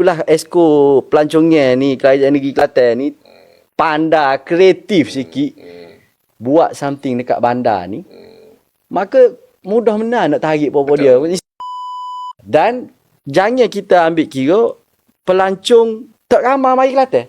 Itulah Esko Pelancongan ni, Kerajaan Negeri Kelantan ni pandai, kreatif sikit buat something dekat bandar ni. Maka mudah benar nak tarik apa-apa dia. Dan jangan kita ambil kira pelancong tak ramai mari Kelantan.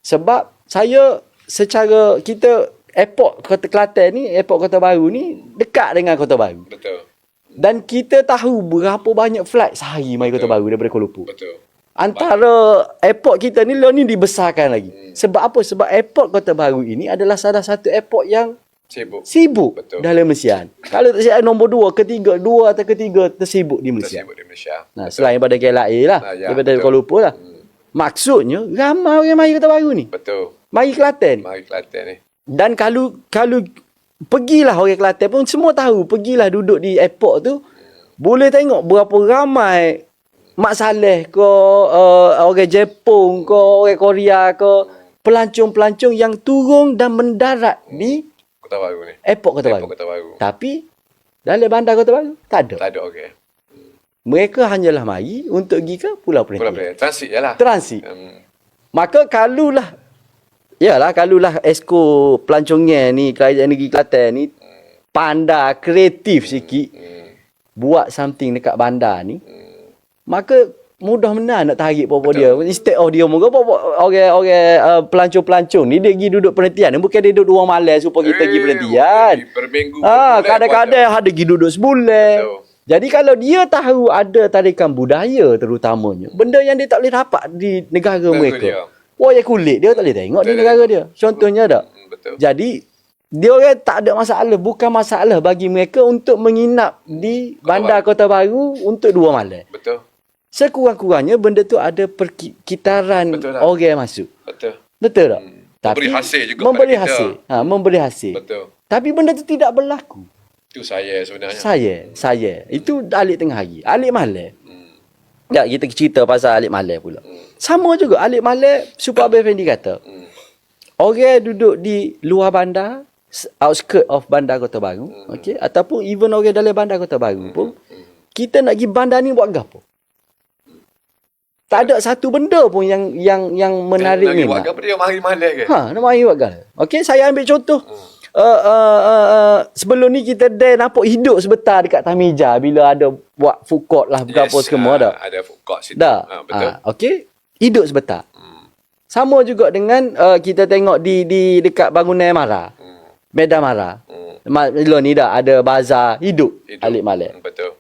Sebab saya secara kita airport Kota Kelantan ni, airport Kota Baru ni dekat dengan Kota Baru. Betul. Dan kita tahu berapa banyak flight sehari mari Kota Baru daripada Kuala Lumpur. Betul. Antara airport kita ni ni dibesarkan lagi. Sebab apa? Sebab airport Kota Baru ini adalah salah satu airport yang sibuk Betul. dalam Malaysia. Kalau tak silap nombor 2, ketiga, 2 atau ketiga tersibuk di Malaysia. Tersibuk di Malaysia. Nah, selain daripada KLIA lah, daripada Kuala Lumpur lah. Maksudnya ramai orang mari Kota Baru ni. Betul. Mari Kelantan ni. Mari Kelantan ni. Dan kalau pergilah orang Kelantan pun semua tahu, pergilah duduk di airport tu, boleh tengok berapa ramai Mak Saleh ke, orang Jepun ke, orang Korea ke, pelancong-pelancong yang turun dan mendarat di Kota Baru ni. airport Kota Baru. Kota Baru. Tapi dalam bandar Kota Baru tak ada. Tak ada, okey. Mereka hanyalah mari untuk pergi ke Pulau Perhentian. Pulau Perhentian. Transit je lah. Transit. Maka kalulah Esko Pelancongan ni, Kerajaan Negeri Kelantan ni pandai, kreatif sikit buat something dekat bandar ni. Maka mudah benar nak tarik apa-apa dia. Instead of dia orang pelancong-pelancong ni dia pergi duduk perhentian. Bukan dia duduk 2 malam supaya kita pergi perhentian. Berminggu. Kadang-kadang ada pergi duduk sebulan. Betul. Jadi kalau dia tahu ada tarikan budaya terutamanya, benda yang dia tak boleh dapat di negara mereka. Wayang kulit dia tak boleh tengok di negara dia. Contohnya tak? Betul. Jadi dia orang tak ada masalah, bukan masalah bagi mereka untuk menginap di bandar Kota Baru untuk 2 malam. Betul. Sekurang-kurangnya benda tu ada perkitaran orang masuk. Betul. Betul tak? Memberi hasil juga memberi pada kita. hasil. Memberi hasil. Betul. Tapi benda tu tidak berlaku. Itu saya sebenarnya. Saya. Itu alik tengah hari. Alik malam. Ya, kita cerita pasal alik malam pula. Sama juga alik malam, Super Abang Fendi kata. Orang duduk di luar bandar, outskirt of bandar Kota Baru, okey, ataupun even orang dalam bandar Kota Baru pun, kita nak pergi bandar ni buat gapo? Tak ada satu benda pun yang menarik ni. Nak buat dia mari malam ke? Nak mari buat gapo? Okey, saya ambil contoh. Sebelum ni kita dah nampak hidup sebentar dekat Tamija bila ada buat food court lah, berapa semua dah. Ada food court situ. Dah. Betul. Okey, hidup sebentar. Sama juga dengan kita tengok di dekat bangunan Mara. Medan Mara. Bila ni dah ada bazar hidup alik malam. Betul.